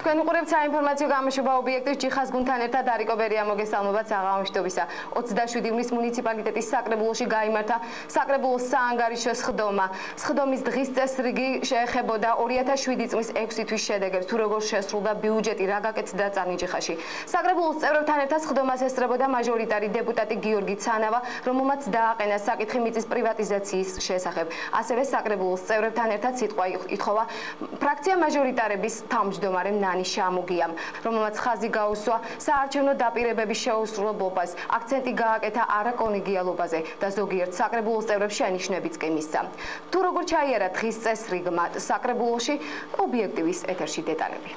თქვენ უყურებთ საინფორმაციო გამოშვება ობიექტივ ჯიხას გუნდთან ერთად არიკო ბერია მოგესალმებათ საღამოშტობისა 27 ივნის მუნიციპალიტეტის საკრებულოში გაიმართა საკრებულოს საანგარიშო სხდომა. სხდომის დღის წესრიგი შეეხებოდა 2007 წლის 6 თვის შედეგებს, თუ როგორ შესრულდა ბიუჯეტი, რა გაკეთდა წარნიჯიხაში. საკრებულოს წევრებთან ერთად სხდომას ესწრებოდა მაჟორიტარი დეპუტატი გიორგი ცანავა, რომელმაც დააყენა საკითხი მიწის პრივატიზაციის შესახებ. ასევე საკრებულოს წევრებთან ერთად სიტყვა ითხოვა ფრაქცია მაჟორიტარების თავმჯდომარე ნანი შამუგიამ, რომელმაც ხაზი გაუსვა საარჩევნო დაპირებების შეუსრულებლობას, აქცენტი გააკეთა არაკოლეგიალობაზე და ზოგიერთ საკრებულოს წევრებს შენიშვნებიც კი მისცა. თუ როგორ ჩაიარა დღის წესრიგმა საკრებულოში, ობიექტივის ეთერში დეტალები.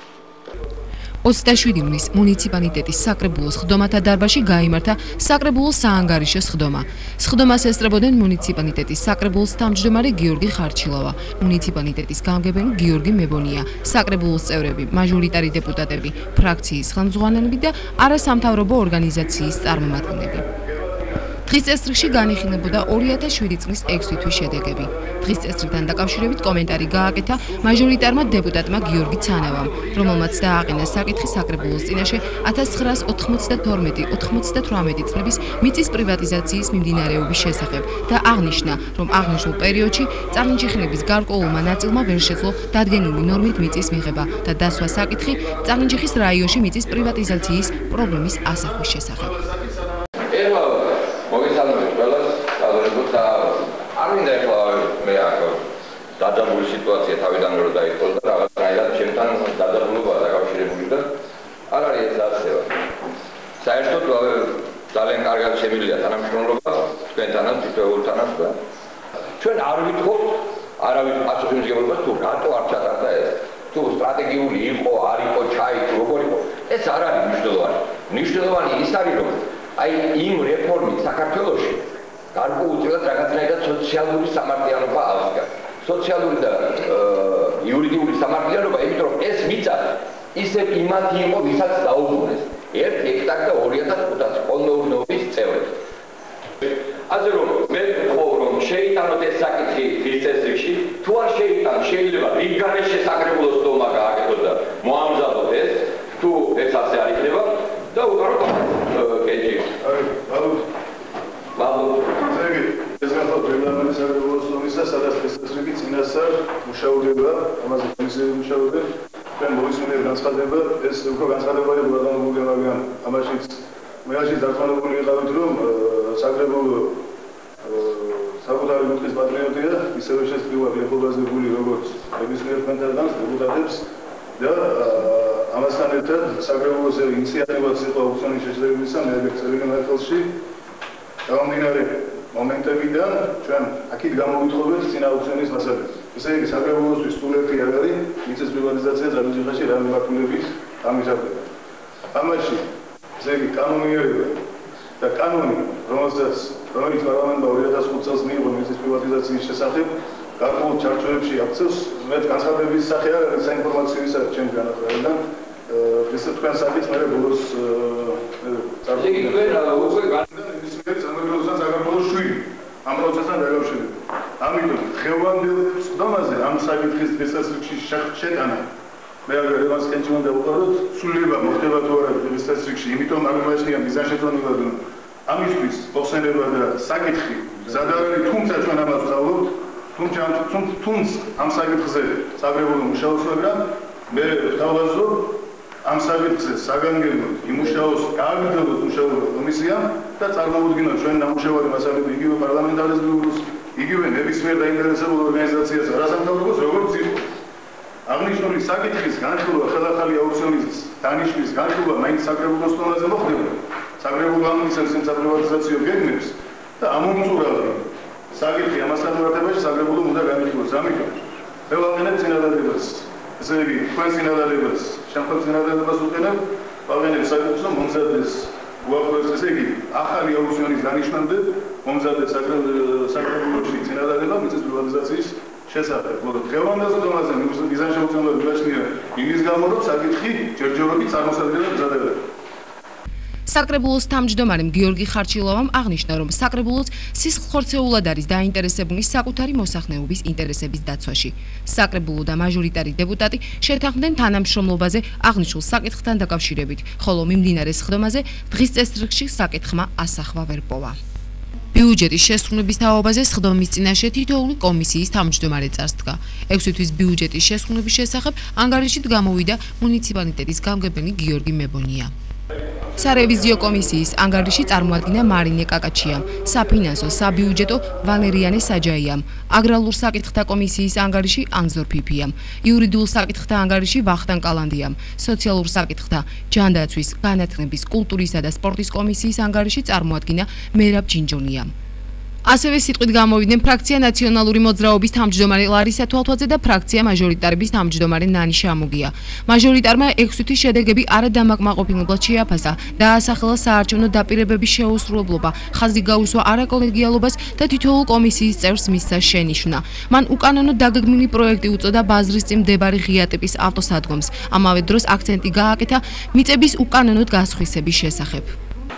27 ივნის მუნიციპალიტეტის საკრებულოს სხდომათა დარბაზში გაიმართა საკრებულოს საანგარიშო სხდომა. სხდომას ესწრებოდნენ მუნიციპალიტეტის საკრებულოს თავმჯდომარე გიორგი ხარჩილავა, მუნიციპალიტეტის გამგებელი გიორგი მებონია, საკრებულოს წევრები, მაჟორიტარი დეპუტატები, ფრაქციის ხელმძღვანელები და არასამთავრობო ორგანიზაციის წარმომადგენლები. დღის წესრიგში განიხილებოდა 2007 წლის 6 თვის შედეგები. დღის წესრიგთან დაკავშირებით კომენტარი გააკეთა მაჟორიტარმა დეპუტატმა გიორგი ცანავამ, რომელმაც დააყენა საკითხი საკრებულოს წინაშე 1992-98 წლების მიწის პრივატიზაციის მიმდინარეობის შესახებ და აღნიშნა, რომ აღნიშნულ პერიოდში წარნიჯიხლების გარკვეულმა ნაწილმა ვერ შეძლო დადგენილი ნორმით მიწის მიღება და დასვა საკითხი წარნიჯიხის რაიონში მიწის პრივატიზაციის პრობლემის ასახვის შესახებ. მინდა ეხლა მე აქ დაძაბული სიტუაცია თავიდან რომ დაიწყოს და რაღაცნაირად ჩემთან დაძაბულობა დაკავშირებული და არ არის ეს ასევა. საერთოდ ძალიან კარგად შემიძლია თანამშრომლობა თქვენთანაც, თითოეულთანაც და ჩვენ არ ვითხოვთ არავის პასუხისმგებლობას თუ რატო არ ჩატარდა ეს. თუ სტრატეგიული იყო, არ იყო, ჩაით, როგორ იყო, ეს არ არის მნიშვნელოვანი. მნიშვნელოვანი ის არის, რომ აი იმ რეფორმით საქართველოში გარკვეულწილად რაღაცნაირად სოციალური სამართლიანობა აღდგა. სოციალური და იურიდიული სამართლიანობა, იმიტომ რომ ეს მიწა ისევ იმათი იყო, ვისაც დაუბრუნეს. 1 ჰექტარი და 2500 კოლმეურნეობის წევრებს. ასე რომ მე ვთქვი, რომ შეიტანოთ ეს საკითხი დღის წესრიგში, თუ არ შეიტანოთ, შეიძლება რიგ გარეშე საკრებულოს სხდომა გააკეთოთ და მოამზადოთ ეს, თუ ეს ასე არ იქნება და უყაროთ კეჭი. ეს გახლავთ რეგლამენტის საკრებულოს სხდომისა, სადაც წესრიგი წინასწარ მუშაობდება, ამაზე კომისიები მუშაობენ. ჩვენ მოვისმინეთ განცხადება, ეს უფრო განცხადება იყო გადამოგული, მაგრამ ამაშიც დარწმუნებული ვიყავით, რომ საკრებულო საკუთარი მუხის პატრიოტია, ისევე შესწირვა გლეხობაზებული როგორც ნებისმიერ თქვენთანაც დეპუტატებს და ამასთან ერთად საკრებულოს ინიციატივაც იყო აუქციონის შეშლებისა მეექვსე წელი მართლში. გამომდინარე მომენტებიდან ჩვენ აქეთ გამოვითხოვეთ წინა აუქციონის მასალებს. ესე იგი საკრებულოსთვის სულეთი არ არის მიწის პრივატიზაცია წარნიჯიხაში რა მიმართულებით ამისავდება. ამაში ესე იგი კანონიერება და კანონი, რომელიც პარლამენტმა 2005 წელს მიიღო მიწის პრივატიზაციის შესახებ, გარკვეულ ჩარჩოებში აქცევს, მეტ განცხადების სახე არ არის საინფორმაციოისა ჩემს განახლებიდან. ეს თქვენ საკითხს მე ბოლოს ამ პროცესთან დაკავშირებით. ამიტომ დღევანდელ სხდომაზე ამ საკითხის წესრიგში შეტანა მე აღარ კენჭმან დავუყაროთ, სულება მოხდება თუ არა დღის წესრიგში, იმიტომ ამაშია მიზანშეწონილად ამისთვის მოხსენება და საკითხი ზადარალი, თუმცა ჩვენ ამას ვსწავლობთ, თუმცა ამ საკითხზე საკრებულო მუშაობს, მაგრამ მე ვთავაზობ ამ საკითხზე საგანგებოდ იმუშაოს, გააგრძელოთ მუშაობა კომისიამ და წარმოვუდგინოთ ჩვენ ნამუშევარი მასალები იგივე პარლამენტარიზმის, იგივე ნებისმიერ დაინტერესებულ ორგანიზაციას, არასამთავრობოს, როგორც იყო. აღნიშნული საკითხის განხილვა, ხელახალი აუქციონის დანიშვნის განხილვა მაინც საკრებულოს სხდომაზე მოხდება. საკრებულო ამტკიცებს იმ საპრივატიზაციო გეგმებს და ამომწურავი საკითხი ამასთან მიმართებაში საკრებულომ უნდა განიხილოს. ამიტომ მე ვაყენებ წინადადებას. ესე იგი, თქვენ წინადადებას, შემდგომ წინადადებას ვუყენებ, ვაყენებ საკითხს, რომ მომზადდეს უახლოეს, ესე იგი, ახალი აუქციონის დანიშვნამდე მომზადდეს საკრებულოში წინადადება მიწის პრივატიზაციის შესახებ. დღევანდელ სხდომაზე მიზანშეუწონებლად გაჩნია იმის გამო, რომ საკითხი ჯერჯერობით წარმოსადგენად მზადდება. საკრებულოს თავმჯდომარემ გიორგი ხარჩილოვამ აღნიშნა, რომ საკრებულოს სისხლხორცეულად არის დაინტერესებული საკუთარი მოსახნეობის ინტერესების დაცვაში. საკრებულო და მაჟორიტარი დეპუტატი შეთანხმდნენ თანამშრომლობაზე აღნიშნულ საკითხთან დაკავშირებით, ხოლო მიმდინარე სხდომაზე დღის წესრიგში საკითხმა ასახვა ვერ პოვა. ბიუჯეტის შესრულების თაობაზე სხდომის წინაშე თითოეული კომისიის თავმჯდომარე წარსდგა. 6 თვის ბიუჯეტის შესრულების შესახებ ანგარიშით გამოვიდა მუნიციპალიტეტის გამგებელი გიორგი მებონია. სარევიზიო კომისიის ანგარიში წარმოადგინა მარინე კაკაჩიამ, საფინანსო საბიუჯეტო ვალერიანე საჯაიამ, აგრარულ საკითხთა კომისიის ანგარიში ანზორ ფიფიამ, იურიდიულ საკითხთა ანგარიში ვახტანგ კალანდიამ, სოციალურ საკითხთა, ჯანდაცვის, განათლების, კულტურისა და სპორტის კომისიის ანგარიში წარმოადგინა მერაბ ჯინჯონიამ. ასევე სიტყვით გამოვიდნენ ფრაქცია ნაციონალური მოძრაობის თავმჯდომარე ლარისა თვალთვაძე და ფრაქცია მაჟორიტარების თავმჯდომარე ნანი შამუგია. მაჟორიტარმა 6 თვის შედეგები არადამაკმაყოფილებლად შეაფასა და აასახელა საარჩევნო დაპირებების შეუსრულებლობა, ხაზი გაუსვა არაკოლეგიალობას და თითოეულ კომისიის წევრს მისცა შენიშვნა. მან უკანონო დაგეგმილი პროექტი უწოდა ბაზრის წინ მდებარე ღია ტიპის ავტოსადგომს. ამავე დროს აქცენტი გააკეთა მიწების უკანონოდ გასხვისების შესახებ.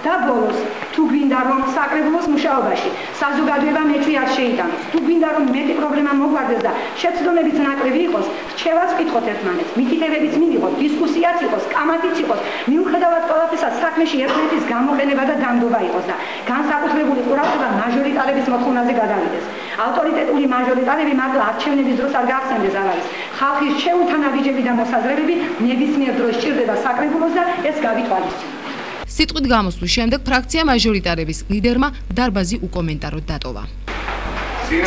და ბოლოს, თუ გვინდა რომ საკრებულოს მუშაობაში საზოგადოება მეტი არ შეიტანოს, თუ გვინდა რომ მეტი პრობლემა მოგვარდეს და შეცდომებიც ნაკლები იყოს, რჩევას ვკითხოთ ერთმანეთს, მითითებებიც მივიღოთ, დისკუსიაც იყოს, კამათიც იყოს, მიუხედავად ყველაფრისა საქმეში ერთმანეთის გამოყენება და დამდობა იყოს და განსაკუთრებული ყურადღება მაჟორიტარების მოთხოვნაზე გადავიდეს. ავტორიტეტული მაჟორიტარები მარტო არჩევნების დროს არ გაახსენდეს არ არის. ხალხის შეუთანაბიჯები და მოსაზრებები ნებისმიერ დროს სჭირდება საკრებულოს და ეს გავითვალისწინოთ. სიტყვით გამოსვლის შემდეგ ფრაქცია მაჟორიტარების ლიდერმა დარბაზი უკომენტაროდ დატოვა.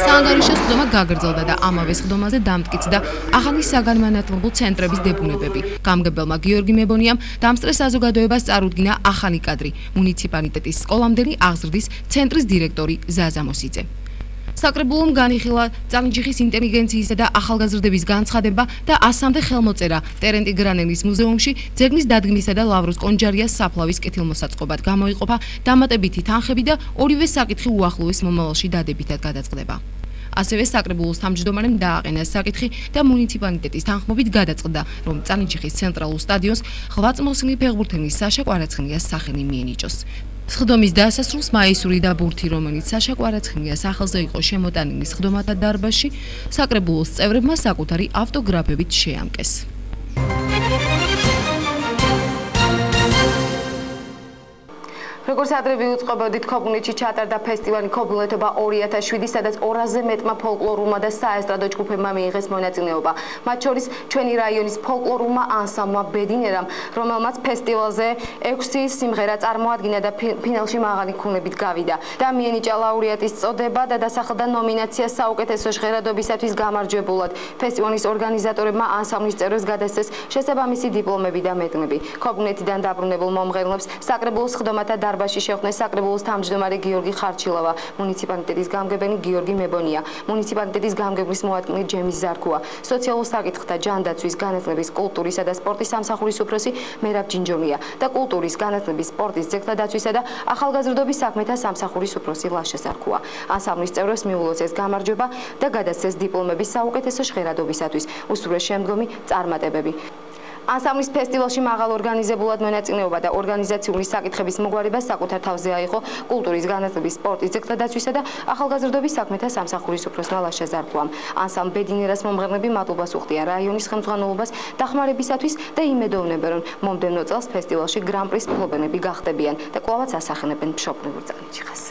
საანგარიშო სხდომა გაგრძელდა და ამავე სხდომაზე დამტკიცდა ახალი საგანმანათლებლო ცენტრების დებუნებები. გამგებელმა გიორგი მებონიამ დამსწრე საზოგადოებას წარუდგინა ახალი კადრი, მუნიციპალიტეტის სკოლამდელი აღზრდის ცენტრის დირექტორი ზაზა მოსიძე. საკრებულომ განიხილა წალინჯიხის ინტელიგენციისა და ახალგაზრდების განცხადება და 100-მდე ხელმოწერა ტერენტი გრანელის მუზეუმში ძეგლის დადგმისა და ლავროს კონჯარიას საფლავის კეთილმოსაწყობად გამოიყოფა დამატებითი თანხები და ორივე საკითხი უახლოეს მომავალში დადებითად გადაწყდება. ასევე საკრებულოს თავმჯდომარემ დააყენა საკითხი და მუნიციპალიტეტის თანხმობით გადაწყდა, რომ წალინჯიხის ცენტრალურ სტადიონს ღვაწლმოსილი ფეხბურთელის საშა კვარაცხელიას სახელი მიენიჭოს. სხდომის დასასრულს მაისური და ბურთი, რომელიც საშა კვარაცხელიას სახელზე იყო შემოტანილი სხდომათა დარბაზში, საკრებულოს წევრებმა საკუთარი ავტოგრაფებით შეამკეს. როგორც ადრე ვიუწყებოდით, ქობულეთში ჩატარდა ფესტივალი ქობულეთობა 2007, სადაც 200-ზე მეტმა ფოლკლორულმა და საესტრადო ჯგუფებმა მიიღეს მონაწილეობა. მათ შორის ჩვენი რაიონის ფოლკლორულმა ანსამბლმა ბედინერამ, რომელმაც ფესტივალზე 6 სიმღერა წარმოადგინა და ფინალში მაღალი ქულებით გავიდა და მიენიჭა ლაურეატის წოდება და დასახელდა ნომინაცია საუკეთესო ჟღერადობისათვის გამარჯვებულად. ფესტივალის ორგანიზატორებმა ანსამბლის წევრებს გადასცეს შესაბამისი დიპლომები და მედლები. ქობულეთიდან დაბრუნებულ მომღერლებს საკრებულოს სხდომათა დარბაზში შეხვდნენ საკრებულოს თავმჯდომარე გიორგი ხარჩილოვა, მუნიციპალიტეტის გამგებელი გიორგი მებონია, მუნიციპალიტეტის გამგებლის მოადგილე ჯემი ზარქუა, სოციალურ საკითხთა, ჯანდაცვის, განათლების, კულტურისა და სპორტის სამსახურის უფროსი მერაბ ჯინჯონია და კულტურის, განათლების, სპორტის, ძეგლთა დაცვისა და ახალგაზრდობის საქმეთა სამსახურის უფროსი ლაშა ზარქუა. ანსამბლის წევრებს მიულოცეს გამარჯვება და გადასცეს დიპლომები საუკეთესო ჟღერადობისათვის, უსურვეს შემდგომი წარმატებები. ანსამბლის ფესტივალში მაღალ ორგანიზებულად მონაწილეობა და ორგანიზაციული საკითხების მოგვარება საკუთარ თავზე აიღო კულტურის, განათლების, სპორტის, ძეგლთა დაცვისა და ახალგაზრდობის საქმეთა სამსახურის უფროსმა ლაშა ზარქუამ. ანსამბლ ბედინერას მომღერლები მადლობას უხდიან რაიონის ხელმძღვანელობას დახმარებისათვის და იმედოვნებენ, რომ მომდევნო წელს ფესტივალში გრან-პრის მფლობელები გახდებიან და კვლავაც ასახენებენ მშობლებურ წალინჯიხას.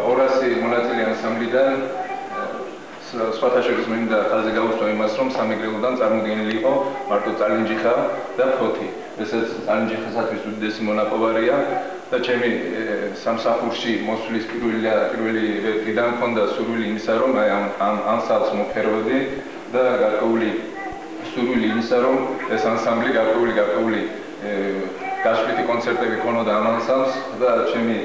200 მონაწილე ანსამბლიდან სხვათა შორის მინდა ხაზი გაუსვა იმას, რომ სამეგრელოდან წარმოდგენილი იყო მარტო წალინჯიხა და ფოთი. ესეც წალინჯიხისათვის უდიდესი მონაპოვარია და ჩემი სამსახურში მოსვლის პირველი დღიდან მქონდა სურვილი იმისა, რომ ამ ანსამბლს მოფეროვდი და გარკვეული სურვილი იმისა, რომ ეს ანსამბლი გარკვეული გაშლითი კონცერტები ქონოდა ამ ანსამბლს და ჩემი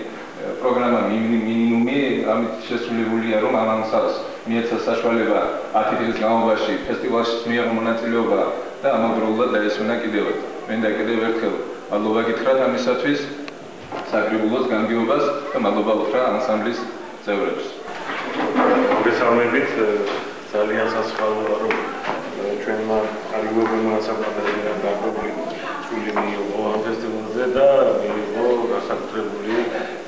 პროგრამა მინიმუმი ამით შესრულებულია, რომ ამ ანსამბლს მიეცა საშუალება 10 დღის განმავლობაში ფესტივალში მიიღო მონაწილეობა და ამავდროულად დაესვენა კიდევ. მინდა კიდევ ერთხელ მადლობა გითხრათ ამისათვის საკრებულოს გამგეობას და მადლობა უთხრა ანსამბლის წევრებს. მოგესალმებით, ძალიან სასწაულოა, რომ ჩვენმა არიგობილმა ანსამბლმა და დაგროვებული სული მიიღო ფესტივალზე და მიიღო განსაკუთრებული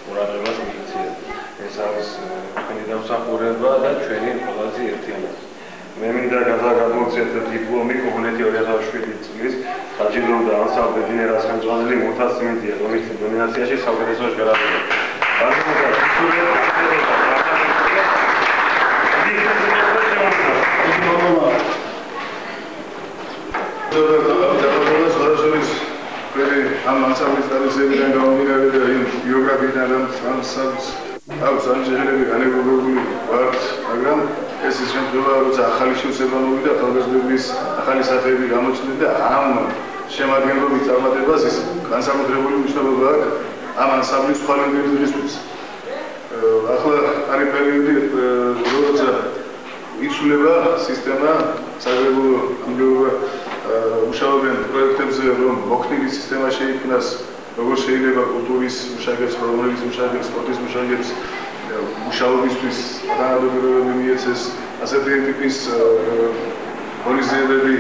ყურადღებას მიქცია. ეს არის თქვენი დამსახურება და ჩვენი ყველაზე ერთიანობა. მე მინდა გადმოვცეთ დიპლომი კომუნეთი 2007 წლის საჯილდო ანსამბლი დინერას ხელმძღვანელი მოთას სიმინდია, რომელიც ნომინაციაში საუკეთესო ჟღერადია. ამ ანსამბლის დარგებიდან გამომდინარე და იმ ბიოგრაფიიდან აქვს ამჟღერები განებობებული ვართ, მაგრამ ეს ის შემთხვევა, როცა ახალი შევსება მოვიდა, ახალგაზრდების ახალი სახეები გამოჩნდა და ამ შემადგენლობის წარმატებას ის განსაკუთრებული მნიშვნელობა აქვს ამ ანსამბლის თვალინდელი დღისთვის. ახლა არის პერიოდი, როცა იცვლება სისტემა, საგრებულო ამბებია მუშაობენ პროექტებზე, რომ მოქნილი სისტემა შეიქმნას, როგორც შეიძლება კულტურის მუშაკებს, პროგრამების მუშაკებს, სპორტის მუშაკებს მუშაობისთვის თანამდებობები მიეცეს, ასეთი ტიპის ღონისძიებები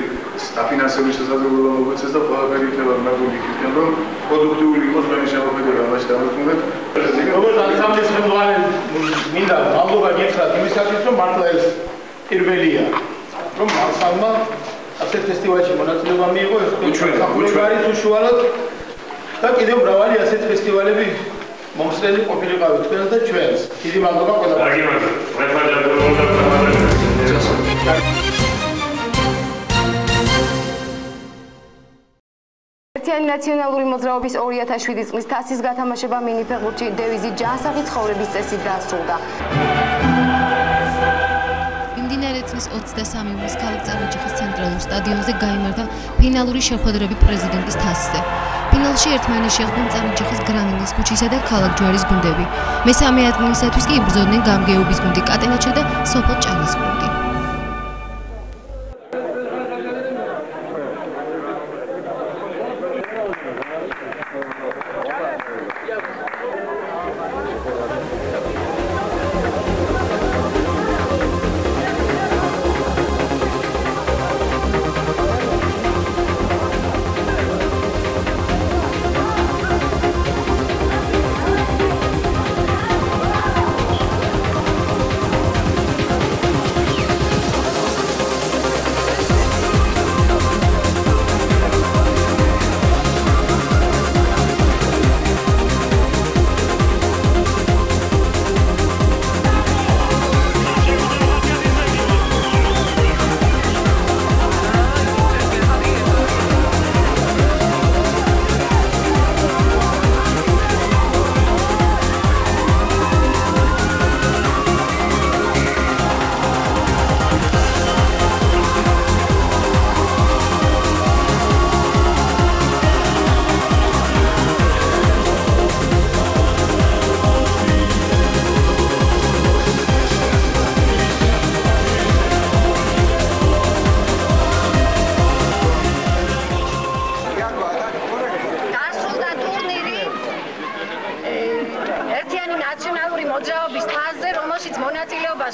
დაფინანსების შესაძლებლობა მოგვეცეს და ყველაფერი იქნება ნაგული იქიდან, რომ პროდუქტიული იყოს მენის შემოქმედება ამაში დამოკიდებით. როგორც ანსამბლის ხელმძღვანელი მინდა მადლობა გითხრათ იმისათვის, რომ მართლა ეს პირველია, რომ ანსამბლმა ასეთ ფესტივალში მონაწილეობა მიიღო, ეს უჩვენე არის უშუალოდ და კიდევ მრავალი ასეთ ფესტივალები მომსწრელი ყოფილიყავით თქვენს და ჩვენს. დიდი მადლობა ყველაფერს. ერთიანი ნაციონალური მოძრაობის 2007 წლის თასის გათამაშება მინიფეხბურთში დევიზით ჯანსაღი ცხოვრების წესით დასრულდა. მიმდინარე წლის 23 ივნისს ქალაქ წარუმჭიხის ცენტრალურ სტადიონზე გაიმართა ფინალური შეხვედრები პრეზიდენტის თასზე. ფინალში ერთმანეთს შეხვდნენ წარუმჭიხის გრანილის ქუჩისა და ქალაქ ჯვარის გუნდები. მესამე ადგილისათვის კი იბრძოდნენ გამგეობის გუნდი კატენაჩე და სოფელ ჭალის გუნდი.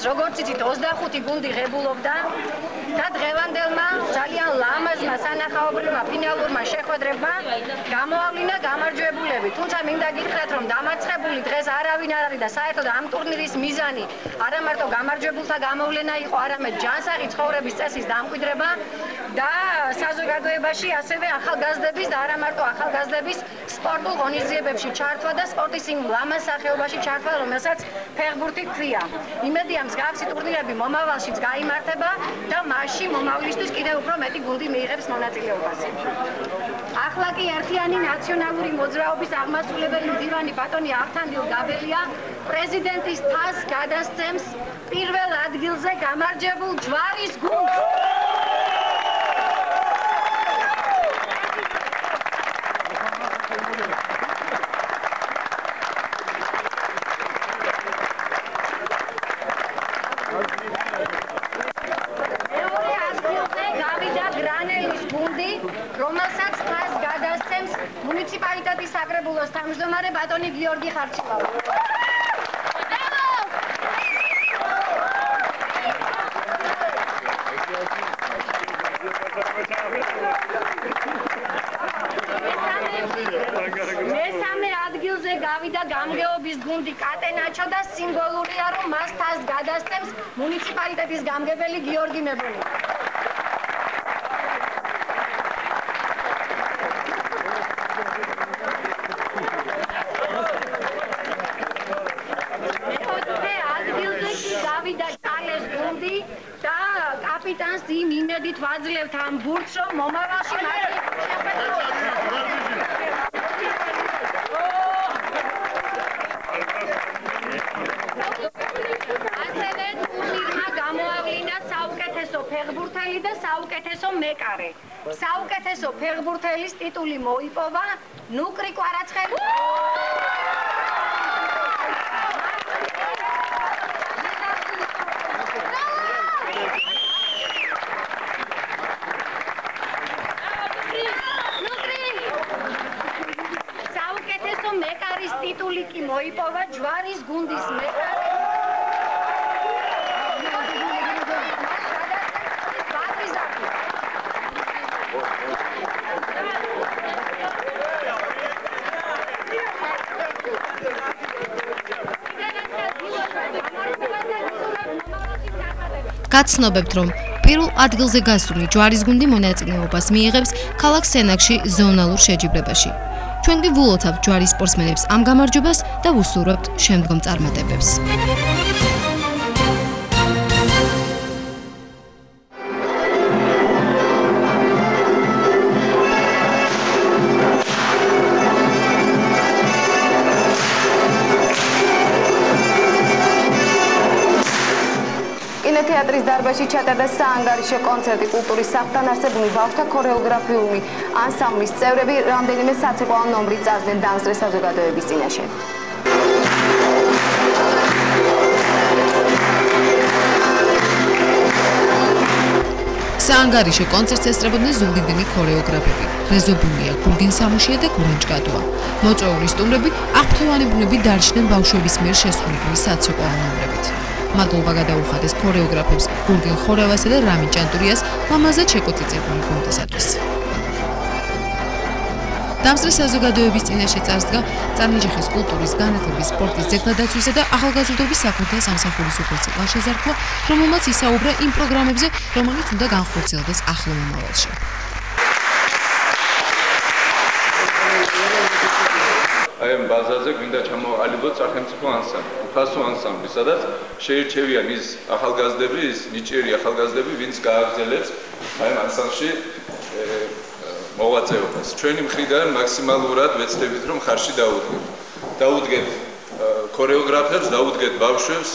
როგორც იცით 25 გუნდი ღებულობდა და დღევანდელმა ძალიან ლამაზმა სანახაობრივმა ფინალურმა შეხვედრებმა გამოავლინა გამარჯვებულები. თუმცა მინდა გითხრათ, რომ დამარცხებული დღეს არავინ არ არის და საერთოდ ამ ტურნირის მიზანი არა მარტო გამარჯვებულთა გამოვლენა იყო, არამედ ჯანსაღი ცხოვრების წესის დამკვიდრება და საზოგადოებაში ასევე ახალგაზრდების და არა მარტო ახალგაზრდების სპორტულ ღონისძიებებში ჩართვა და სპორტის იმ ლამაზ სახეობაში ჩართვა, რომელსაც ფეხბურთი ჰქვია. იმედია მსგავსი ტურნირები მომავალშიც გაიმართება და მასში მომავლისთვის კიდევ უფრო მეტი გუნდი მიიღებს მონაწილეობას. ახლა კი ერთიანი ნაციონალური მოძრაობის აღმასრულებელი მდივანი ბატონი ავთანდილ გაბელია პრეზიდენტის თასს გადასცემს პირველ ადგილზე გამარჯვებულ ჯვარის გუნდს. რომელსაც თასს გადასცემს მუნიციპალიტეტის საკრებულოს თავმჯდომარე ბატონი გიორგი ხარჩილავა. მესამე მესამე ადგილზე გავიდა გამგეობის გუნდი კატენაჩო და სიმბოლურია, რომ მას თასს გადასცემს მუნიციპალიტეტის გამგებელი გიორგი მებონი. გავიდა ჭალეს გუნდი და კაპიტანს იმ იმედით ვაძლევთ ამ ბურთს, რომ მომავალში ასევე ტურნირმა გამოავლინა საუკეთესო ფეხბურთელი და საუკეთესო მეკარე. საუკეთესო ფეხბურთელის ტიტული მოიპოვა ნუკრი კვარაცხელი. მეკარის ტიტული კი მოიპოვა ჯვარის გუნდის მეკარე. გაცნობებთ, რომ პირველ ადგილზე გასული ჯვარის გუნდი მონაწილეობას მიიღებს ქალაქ სენაკში ზონალურ შეჯიბრებაში. ჩვენ გულოცავთ ჯვარის სპორტსმენებს ამ გამარჯვებას და ვუსურვებთ შემდგომ წარმატებებს. კინოთეატრის დარბაზში ჩატარდა საანგარიშო კონცერტი კულტურის სახლთან არსებული ბავშვთა ქორეოგრაფიული ანსამბლის წევრები რამდენიმე საცეკვაო ნომრით წარსდნენ დამსწრე საზოგადოების წინაშე. საანგარიშო კონცერტს ესწრებოდნენ ზუგდიდელი ქორეოგრაფები რეზო ბუნია, გურგენ სამუშია და გურამ ჭკატუა. მოწვეული სტუმრები აღფრთოვანებულები დარჩნენ ბავშვების მიერ შესრულებული საცეკვაო ნომრებით. მადლობა გადაუხადეს ქორეოგრაფებს გურგენ ხორავასა და რამინ ჭანტურიას მამაზად შეკოწიწებული გუნდისათვის. დამსწრე საზოგადოების წინაშე წარსდგა წარნიჭიხის კულტურის, განათლების, სპორტის, ძეგლთა დაცვისა და ახალგაზრდობის საქმეთა სამსახურის უფროსი კლაშე ზარქვა, რომელმაც ისაუბრა იმ პროგრამებზე, რომელიც უნდა განხორციელდეს ახლო მომავალში. აი ამ ბაზაზე გვინდა ჩამოაყალიბოთ სახელმწიფო ანსამბლი, უფასო ანსამბლი, სადაც შეირჩევიან ის ახალგაზრდები, ის ნიჭიერი ახალგაზრდები, ვინც გააგრძელებს აი ამ ანსამბლში მოღვაწეობას. ჩვენი მხრიდან მაქსიმალურად ვეცდებით, რომ ხარში დაუდგეთ. დაუდგეთ ქორეოგრაფებს, დაუდგეთ ბავშვებს,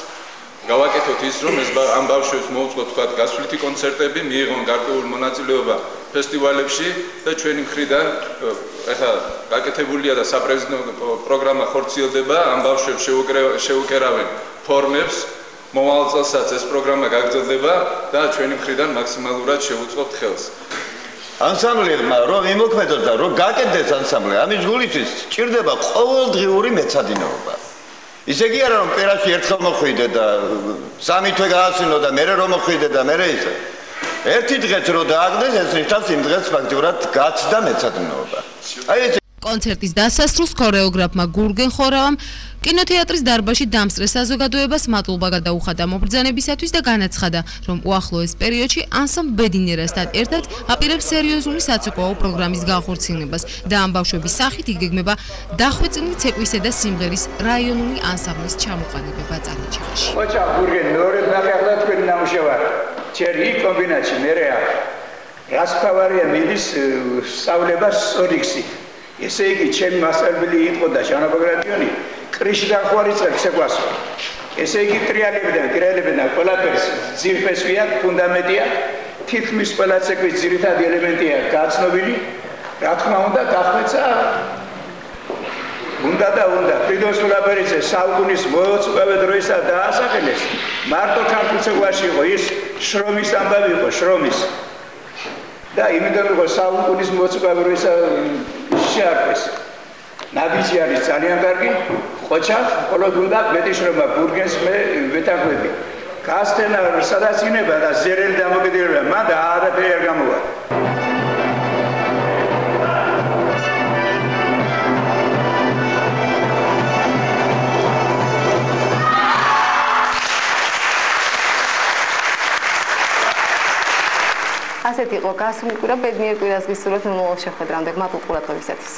გავაკეთოთ ის, რომ ეს ამ ბავშვებს მოუწყოთ თქვათ გასვლითი კონცერტები, მიიღონ გარკვეული მონაწილეობა ფესტივალებში და ჩვენი მხრიდან ეხლა გაკეთებულია და საპრეზიდენტო პროგრამა ხორციელდება, ამ ბავშვებს შეუკერავენ ფორმებს, მომავალ წელსაც ეს პროგრამა გაგრძელდება და ჩვენი მხრიდან მაქსიმალურად შევუწყობთ ხელს. ანსამბლმა რომ იმოქმედოს და რომ გაკეთდეს ანსამბლი, ამის გულისთვის სჭირდება ყოველდღიური მეცადინეობა. ისე კი არა რომ კვირაში ერთხელ მოხვიდე და სამი თვე გაასვინო და მერე რომ მოხვიდე და მერე ისე. ერთი დღეც რო დააგდეს, ეს ნიშნავს იმ დღეს ფაქტურად გაცდა მეცადინეობა. აი ეს კონცერტის დასასრულს ქორეოგრაფმა გურგენ ხორავამ კინოთეატრის დარბაზში დამსწრე საზოგადოებას მადლობა გადაუხადა მობრძანებისათვის და განაცხადა, რომ უახლოეს პერიოდში ანსამბლ ბედინერასთან ერთად აპირებს სერიოზული საცეკვაო პროგრამის განხორციელებას და ამ ბავშვების სახით იგეგმება დახვეწილი ცეკვისა და სიმღერის რაიონული ანსამბლის ჩამოყალიბება წარნიჭიხაში. ოჩა გურგენ მეორე ნახევარ თქვენი ნამუშევარი. ჩერი კომბინაცი მერეა. რასფავარია მიდის სწავლებას სორიქსი. ესე იგი ჩემი მასწავლებელი იყო და ჟანაბაგრატიონი კრიშიდან ხوارიწყებს ეგვასო. ესე იგი ტრიალებიდან ყველაფერს ძირფესვია, ფუნდამენტია, თითქმის ყველა ცეკვის ძირითადი ელემენტია გაცნობილი. რა თქმა უნდა, დახვეწა უნდა ფრიდონ სულაბერიძე საუკუნის მოწყვე დროისა დაასახელეს. მარტო ქართულში იყო ის შრომის ამბავი იყო, შრომის. და იმედად იყო საუკუნის მოწყვე დროისა შეარქვეს. ნაბიჯი არის ძალიან კარგი, ხოჩა, მხოლოდ უნდა მეტი შრომა ბურგენს მე ვეთანხმები. გასტენა სადაც ინება და ზერელი დამოკიდებულება, მან და არაფერი არ გამოვა. ესეთი იყო გასული კვირა, ბედნიერ კვირას გისურვებთ, მომავალ შეხვედრამდე. მადლობ ყურადღებისათვის.